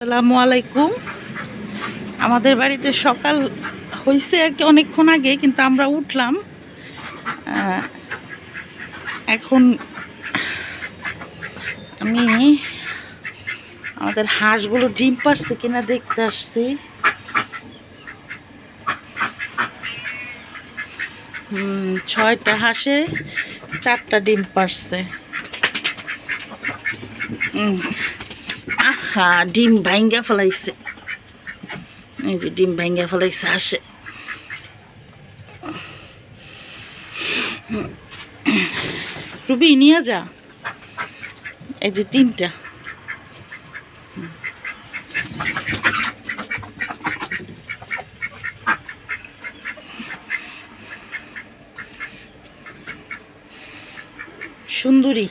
আসসালামু আলাইকুম। আমাদের বাড়িতে সকাল হয়েছে আর কি অনেকক্ষণ আগে, কিন্তু আমরা উঠলাম এখন। আমি আমাদের হাঁসগুলো ডিম পারছে কিনা দেখতে আসছি। 6টা হাঁসে 4টা ডিম পারছে। আহা, ডিম ভাঙ্গা ফেলাইছে। এই যে ডিম ভাঙ্গা ফেলাইছে হাঁসে। রুবি নিয়ে যা। এই যে 3টা। সুন্দরী,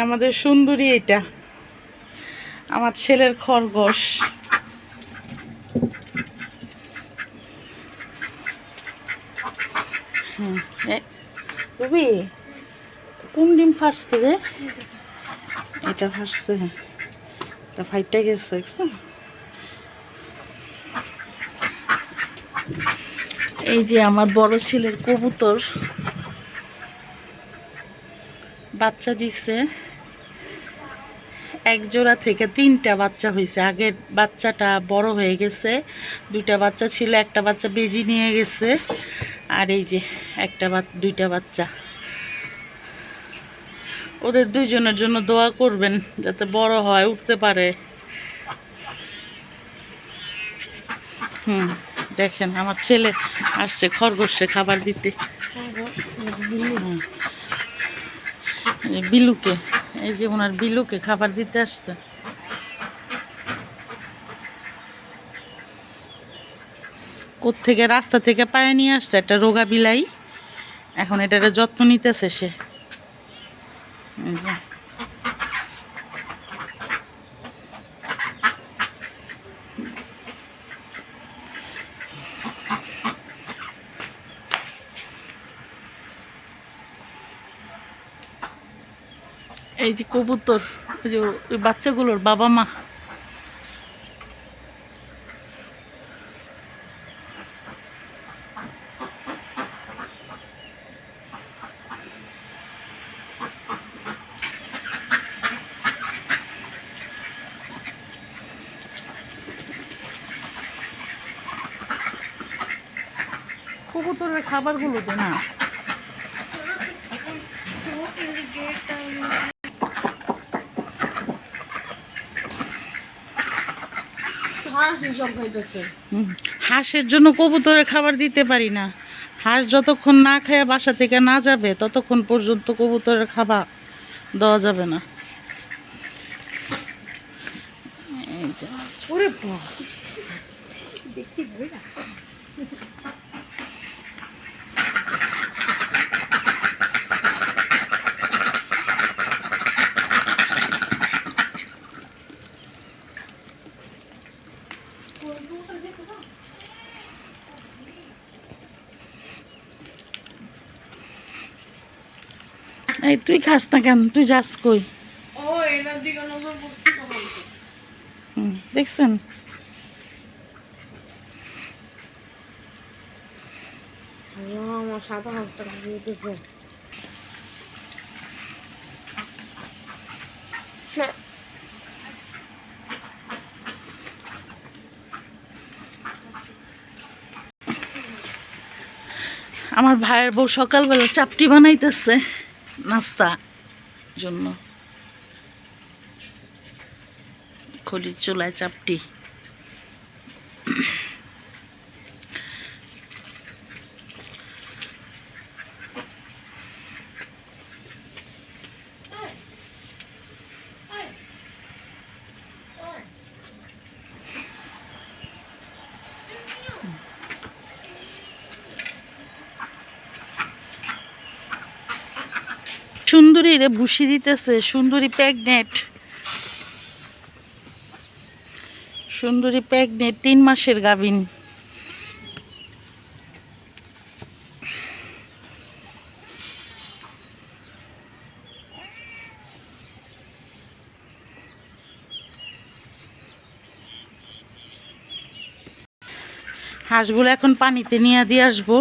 আমাদের সুন্দরী। এটা আমার ছেলের খরগোশ। রবি, কোন ডিম ফাটছে রে? এটা ফাটছে, এটা ফাইটটা গেছে দেখছো? এই যে আমার বড় ছেলের কবুতর বাচ্চা দিছে। এক জোড়া থেকে 3টা বাচ্চা হয়েছে। আগের বাচ্চাটা বড় হয়ে গেছে, 2টা বাচ্চা ছিল, একটা বাচ্চা বেজি নিয়ে গেছে। আর এই যে 2টা বাচ্চা। ওদের দুইজনের জন্য দোয়া করবেন যাতে বড় হয়, উঠতে পারে। দেখেন আমার ছেলে আসছে খরগোশে খাবার দিতে। বিলুকে, এই যে ওনার বিলুকে খাবার দিতে আসছে। কোত্থেকে রাস্তা থেকে পায়ে নিয়ে আসছে একটা রোগা বিলাই। এখন এটার যত্ন নিতেছে সে। এই যে কবুতর, ওই যে ওই বাচ্চাগুলোর বাবা মা। কবুতরের খাবারগুলো দে না। হাঁসের জন্য কবুতরের খাবার দিতে পারি না। হাঁস যতক্ষণ না খায় বাসা থেকে না যাবে ততক্ষণ পর্যন্ত কবুতরের খাবার দেওয়া যাবে না। এই তুই খাস না কেন? তুই যাস কই? দেখছেন আমার সাদা হাঁসটা দিতেছে। আমার ভাইয়ের বউ সকালবেলা চাপটি বানাইতেছে নাস্তা জন্য। খড়ির চুলায় চাপটি। সুন্দরী রে ভুসি দিতেছে। সুন্দরী প্রেগনেন্ট। সুন্দরী প্রেগনেন্ট, 3 মাসের গাভীন। হাঁসগুলো এখন পানিতে নিয়ে দিয়ে আসবো।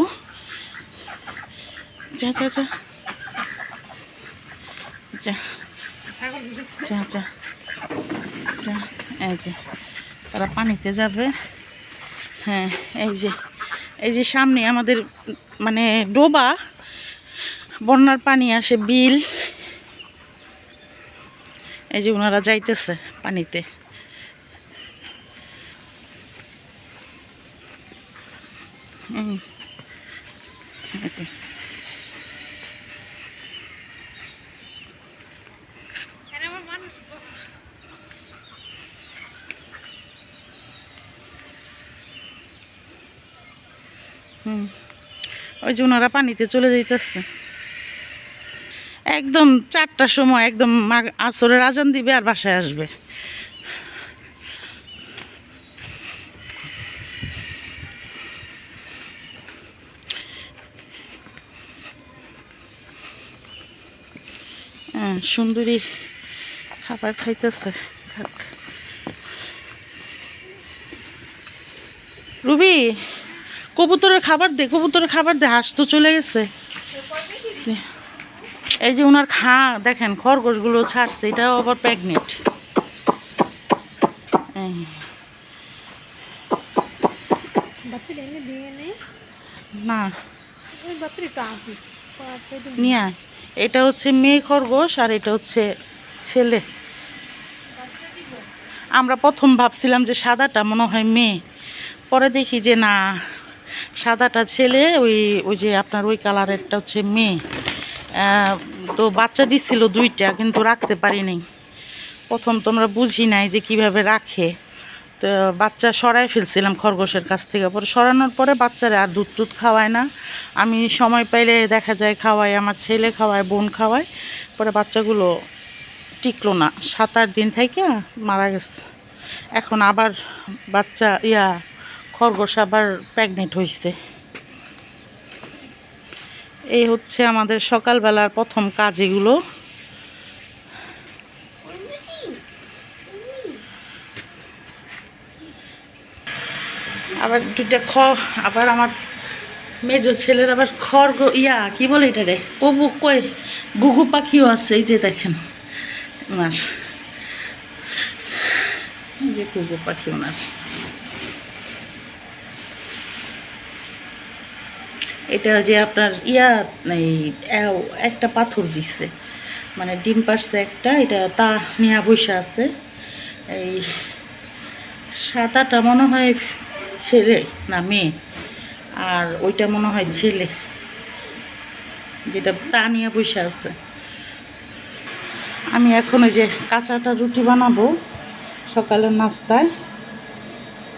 যা যা যা যা যা যা যা, এই যে তারা পানিতে যাবে। হ্যাঁ, এই যে সামনে আমাদের মানে ডোবা, বন্যার পানি আসে বিল। এই যে ওনারা যাইতেছে পানিতে। এই যে ওই যে ওনারা পানিতে চলে যাইতেছে। একদম 4টার সময় একদম আসরের আজান দিবে আর বাসায় আসবে। হ্যাঁ, সুন্দরী খাবার খাইতেছে। রুবি, কবুতরের খাবার দে, কবুতরের খাবার দে, হাঁস তো চলে গেছে। এই যে ওনার দেখেন খরগোশগুলো ছাড়ছে, এটাও আবার প্রেগনেন্ট। না নিয়ে আয়। এটা হচ্ছে মেয়ে খরগোশ আর এটা হচ্ছে ছেলে। আমরা প্রথম ভাবছিলাম যে সাদাটা মনে হয় মেয়ে, পরে দেখি যে না, সাদাটা ছেলে, ওই যে আপনার ওই কালারেরটা হচ্ছে মেয়ে। তো বাচ্চা দিচ্ছিল 2টা, কিন্তু রাখতে পারিনি। প্রথম তো আমরা বুঝি নাই যে কিভাবে রাখে, তো বাচ্চা সরাই ফেলছিলাম খরগোশের কাছ থেকে। পরে সরানোর পরে বাচ্চারা আর দুধ টুধ খাওয়ায় না। আমি সময় পাইলে দেখা যায় খাওয়াই, আমার ছেলে খাওয়ায়, বোন খাওয়ায়। পরে বাচ্চাগুলো টিকলো না, 7-8 দিন থেকে মারা গেছে। এখন আবার বাচ্চা খরগোশ আবার প্রেগনেন্ট হয়েছে। এই হচ্ছে আমাদের সকালবেলার প্রথম কাজ এগুলো। আবার 2টা আবার আমার মেজো ছেলের আবার কি বলে এটা রে, ঘুঘু পাখিও আছে। এই যে দেখেন ওনার, যে ঘুঘু পাখি ওনার। এটা যে আপনার এই একটা পাথর দিচ্ছে, মানে ডিম পারছে একটা, এটা তা নিয়ে বসে আছে। এই 7-8টা মনে হয় ছেলে না মেয়ে, আর ওইটা মনে হয় ছেলে, যেটা তা নিয়ে বসে আছে। আমি এখন ওই যে কাঁচা আটা রুটি বানাবো সকালের নাস্তায়।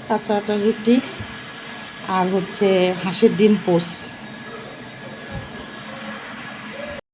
কাঁচা আটা রুটি আর হচ্ছে হাঁসের ডিম পোস্ট।